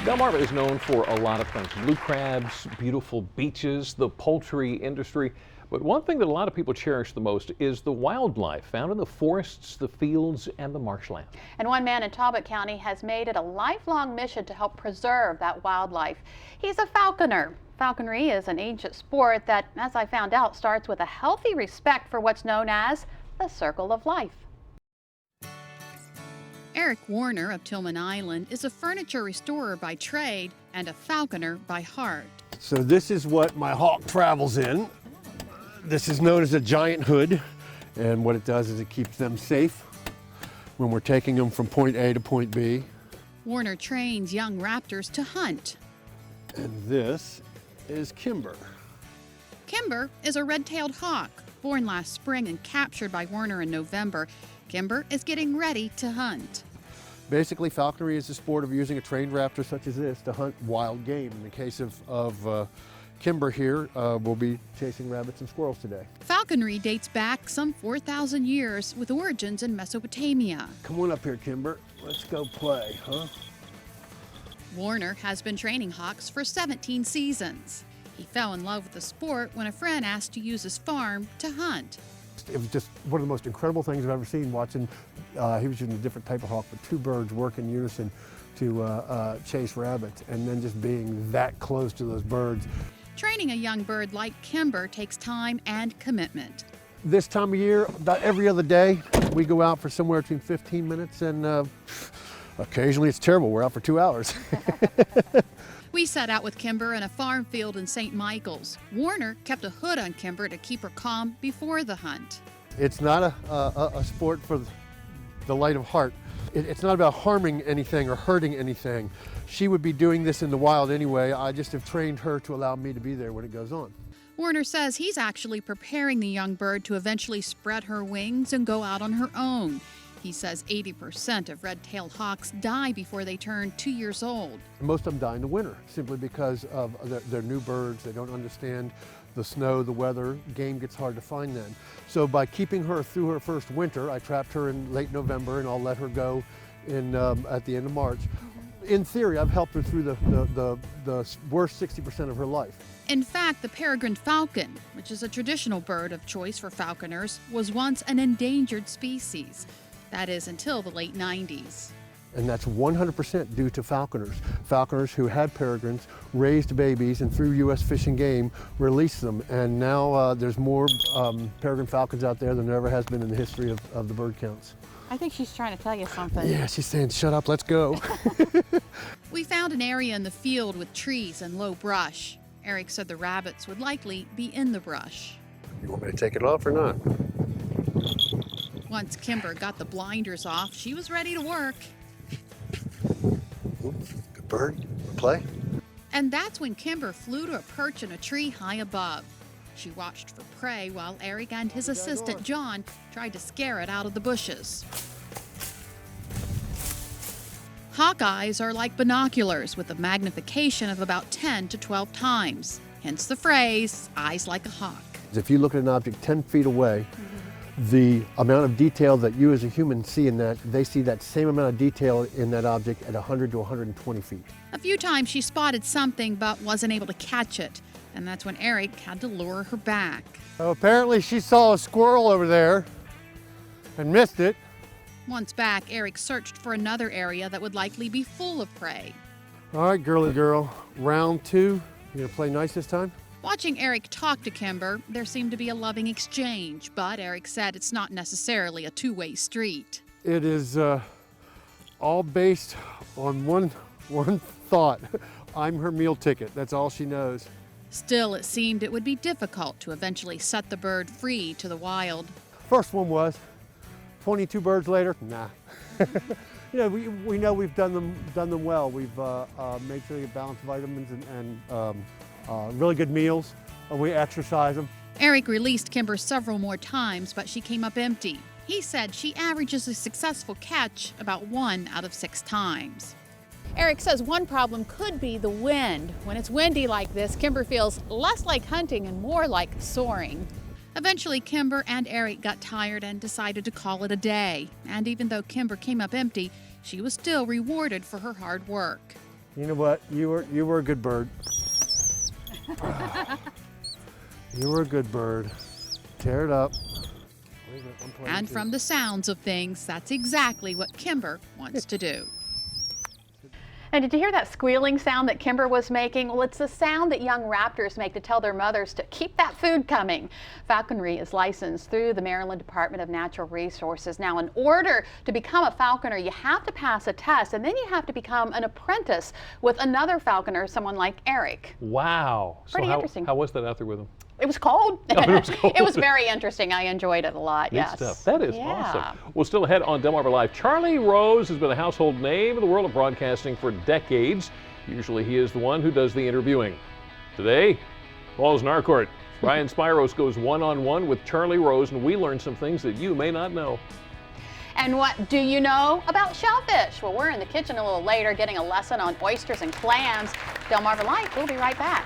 Delmarva is known for a lot of things: blue crabs, beautiful beaches, the poultry industry. But one thing that a lot of people cherish the most is the wildlife found in the forests, the fields, and the marshland. And one man in Talbot County has made it a lifelong mission to help preserve that wildlife. He's a falconer. Falconry is an ancient sport that, as I found out, starts with a healthy respect for what's known as the circle of life. Eric Warner of Tillman Island is a furniture restorer by trade and a falconer by heart. So this is what my hawk travels in. This is known as a giant hood, and what it does is it keeps them safe when we're taking them from point A to point B. Warner trains young raptors to hunt. And this is Kimber. Kimber is a red-tailed hawk, born last spring and captured by Warner in November. Kimber is getting ready to hunt. Basically, falconry is the sport of using a trained raptor such as this to hunt wild game. In the case of Kimber here, we'll be chasing rabbits and squirrels today. Falconry dates back some 4,000 years with origins in Mesopotamia. Come on up here, Kimber. Let's go play, huh? Warner has been training hawks for 17 seasons. He fell in love with the sport when a friend asked to use his farm to hunt. It was just one of the most incredible things I've ever seen, watching, he was using a different type of hawk, but two birds work in unison to chase rabbits, and then just being that close to those birds. Training a young bird like Kimber takes time and commitment. This time of year, about every other day, we go out for somewhere between 15 minutes and occasionally it's terrible. We're out for 2 hours. We set out with Kimber in a farm field in St. Michael's. Warner kept a hood on Kimber to keep her calm before the hunt. It's not a sport for the light of heart. It's not about harming anything or hurting anything. She would be doing this in the wild anyway. I just have trained her to allow me to be there when it goes on. Warner says he's actually preparing the young bird to eventually spread her wings and go out on her own. He says 80% of red-tailed hawks die before they turn 2 years old. Most of them die in the winter simply because of they're new birds. They don't understand the snow, the weather. Game gets hard to find then. So by keeping her through her first winter, I trapped her in late November, and I'll let her go in at the end of March. In theory, I've helped her through the worst 60% of her life. In fact, the peregrine falcon, which is a traditional bird of choice for falconers, was once an endangered species. That is until the late 90s. And that's 100% due to falconers. Falconers who had peregrines, raised babies, and through U.S. Fish and Game released them. And now there's more peregrine falcons out there than there ever has been in the history of the bird counts. I think she's trying to tell you something. Yeah, she's saying, shut up, let's go. We found an area in the field with trees and low brush. Eric said the rabbits would likely be in the brush. You want me to take it off or not? Once Kimber got the blinders off, she was ready to work. Good bird, play. And that's when Kimber flew to a perch in a tree high above. She watched for prey while Eric and his assistant John tried to scare it out of the bushes. Hawk eyes are like binoculars with a magnification of about 10 to 12 times, hence the phrase, eyes like a hawk. If you look at an object 10 feet away, the amount of detail that you as a human see in that, they see that same amount of detail in that object at 100 to 120 feet. A few times she spotted something but wasn't able to catch it, and that's when Eric had to lure her back. So apparently she saw a squirrel over there and missed it. Once back, Eric searched for another area that would likely be full of prey. All right, girly girl, round two. You gonna play nice this time? Watching Eric talk to Kimber, there seemed to be a loving exchange, but Eric said it's not necessarily a two-way street. It is all based on one thought. I'm her meal ticket. That's all she knows. Still, it seemed it would be difficult to eventually set the bird free to the wild. First one was. 22 birds later, nah. You know, we know we've done them well. We've made sure they get balanced vitamins and really good meals. We exercise them. Eric released Kimber several more times, but she came up empty. He said she averages a successful catch about 1 out of 6 times. Eric says one problem could be the wind. When it's windy like this, Kimber feels less like hunting and more like soaring. Eventually, Kimber and Eric got tired and decided to call it a day. And even though Kimber came up empty, she was still rewarded for her hard work. You know what? You were a good bird. You were a good bird. Tear it up. Wait a minute, I'm playing And too. from the sounds of things, that's exactly what Kimber wants to do. And did you hear that squealing sound that Kimber was making? Well, it's the sound that young raptors make to tell their mothers to keep that food coming. Falconry is licensed through the Maryland Department of Natural Resources. Now, in order to become a falconer, you have to pass a test, and then you have to become an apprentice with another falconer, someone like Eric. Wow. Pretty interesting. How was that out there with him? It was cold. Oh, it was cold. It was very interesting. I enjoyed it a lot. Neat Yes. stuff. That is Yeah. awesome. Well, still ahead on Delmarva Live, Charlie Rose has been a household name in the world of broadcasting for decades. Usually he is the one who does the interviewing. Today, Paul's in our court. Brian Spiros goes one-on-one with Charlie Rose, and we learn some things that you may not know. And what do you know about shellfish? Well, we're in the kitchen a little later getting a lesson on oysters and clams. Delmarva Live, we'll be right back.